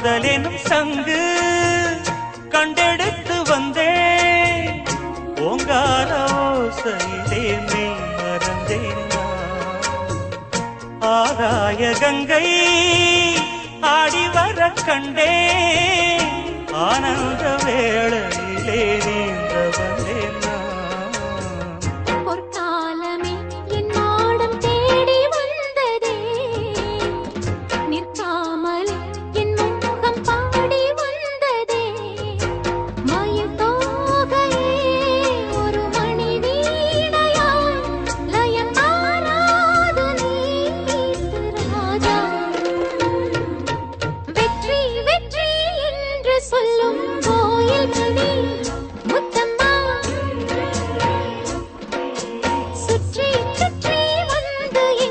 காதலெனும் சங்கு கண்டெடுத்து வந்தேன் ஓங்கார ஓசையிலே மெய் மறந்தேன் ஆகாய கங்கை ஆடி வர கண்டேன் ஆனந்த வேளையிலே நீ